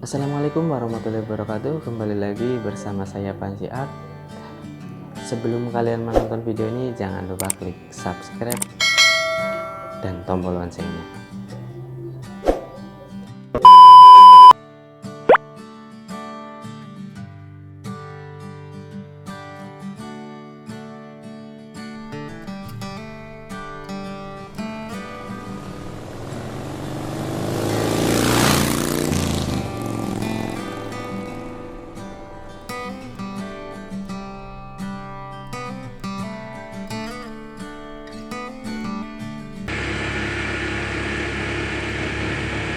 Assalamualaikum warahmatullahi wabarakatuh. Kembali lagi bersama saya Panji. Sebelum kalian menonton video ini, jangan lupa klik subscribe dan tombol loncengnya.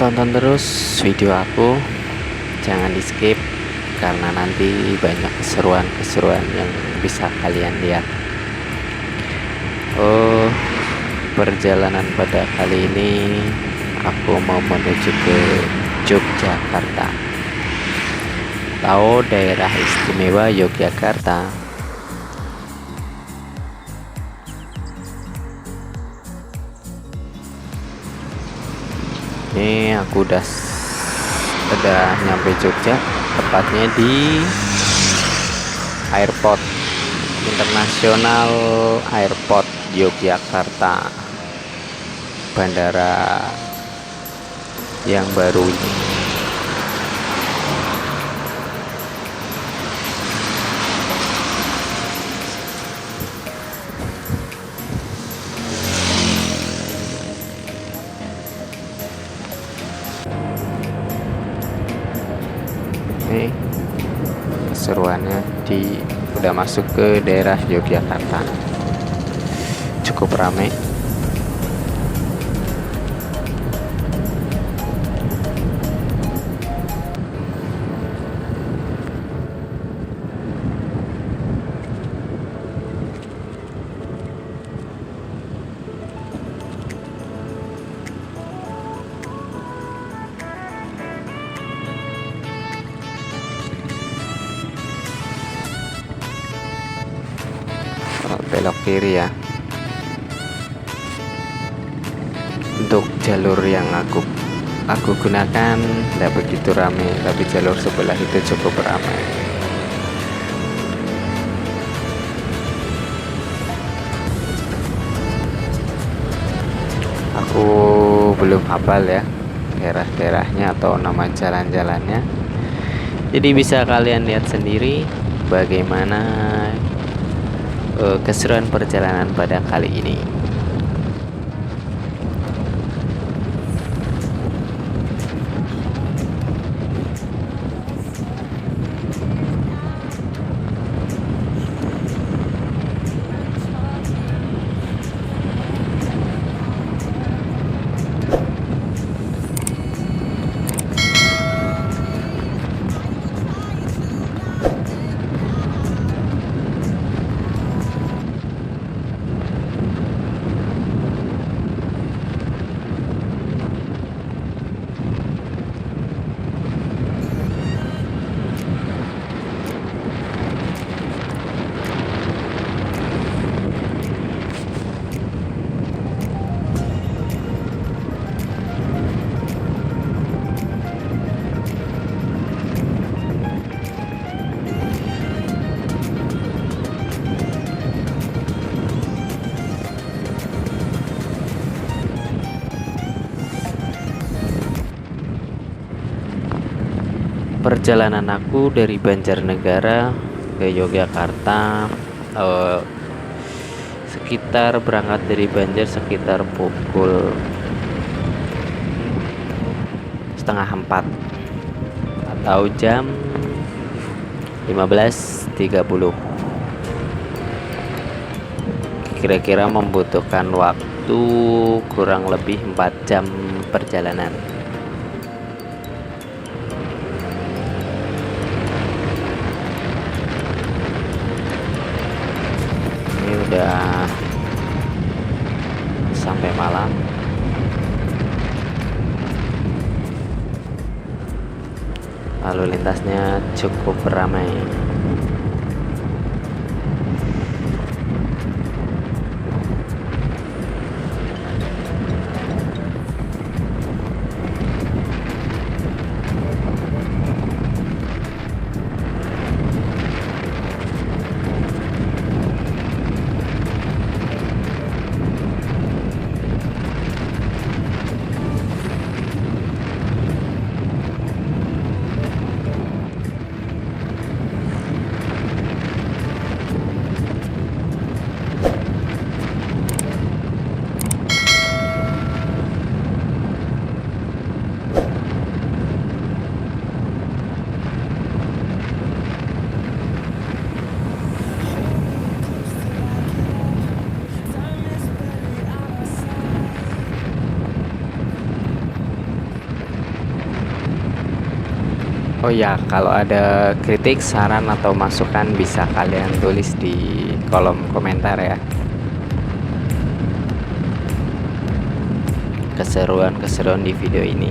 Tonton terus video aku, jangan di skip karena nanti banyak keseruan-keseruan yang bisa kalian lihat. Perjalanan pada kali ini aku mau menuju ke Yogyakarta. Tahu daerah istimewa Yogyakarta? Ini aku udah nyampe Jogja, tepatnya di airport internasional airport Yogyakarta, bandara yang baru ini. Ini keseruannya udah masuk ke daerah Yogyakarta, cukup ramai. Belok kiri ya. Untuk jalur yang aku gunakan tidak begitu ramai, tapi jalur sebelah itu cukup ramai. Aku belum hafal ya daerah-daerahnya atau nama jalan-jalannya, jadi bisa kalian lihat sendiri bagaimana keseruan perjalanan pada kali ini. Perjalanan aku dari Banjarnegara ke Yogyakarta, sekitar berangkat dari Banjar sekitar pukul 3:30 atau jam 15.30. Kira-kira membutuhkan waktu kurang lebih 4 jam perjalanan. Udah sampai malam. Lalu lintasnya cukup ramai. Oh ya, kalau ada kritik, saran atau masukan bisa kalian tulis di kolom komentar ya. Keseruan-keseruan di video ini.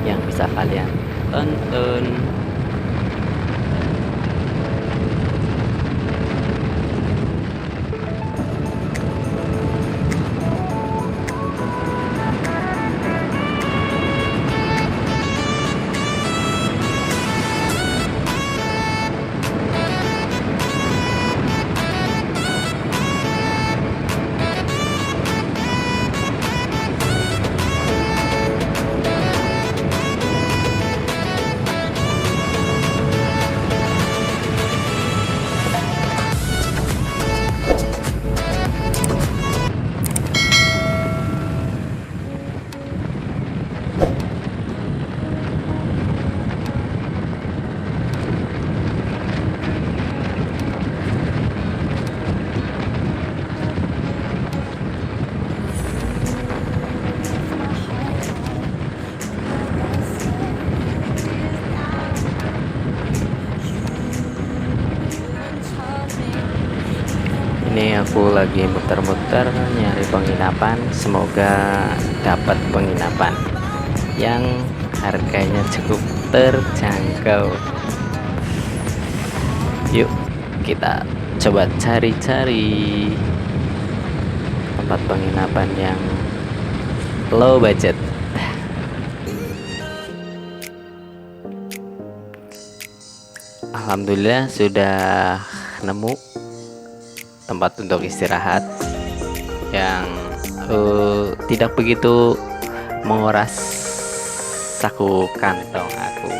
Yang bisa kalian tonton. Ini aku lagi muter-muter nyari penginapan, semoga dapat penginapan yang harganya cukup terjangkau. Yuk kita coba cari-cari tempat penginapan yang low budget. Alhamdulillah sudah nemu tempat untuk istirahat yang tidak begitu menguras saku kantong aku.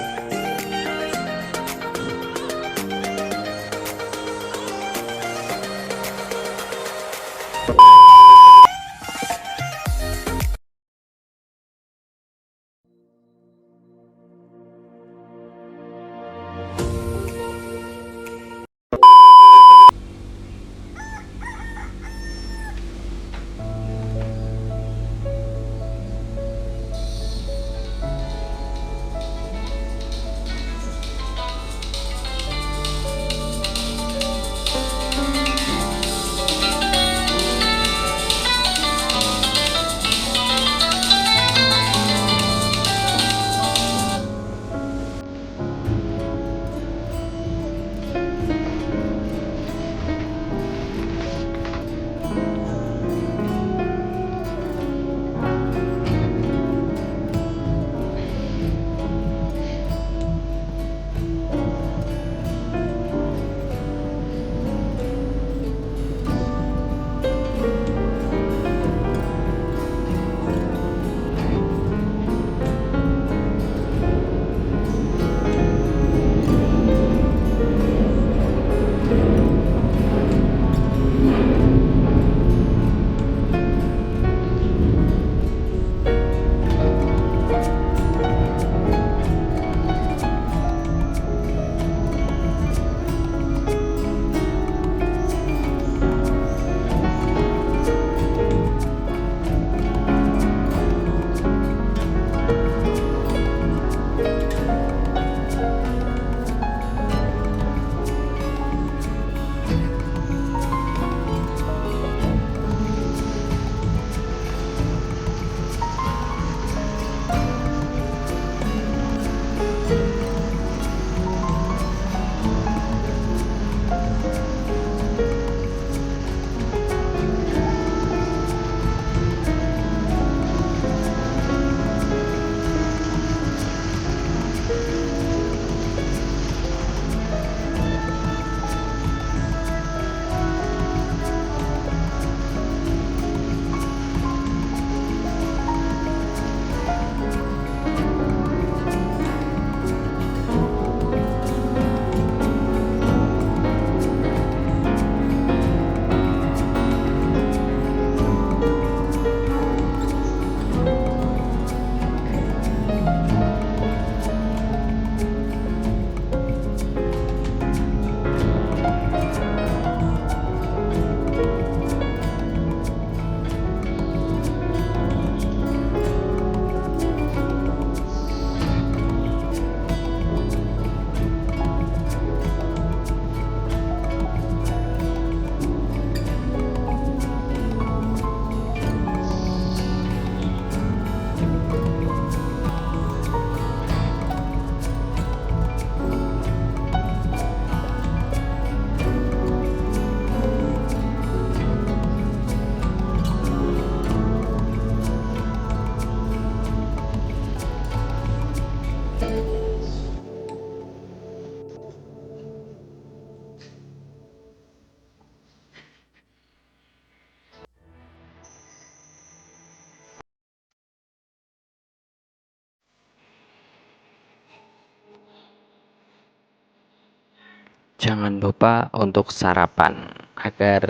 jangan lupa untuk sarapan agar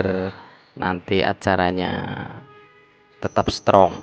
nanti acaranya tetap strong.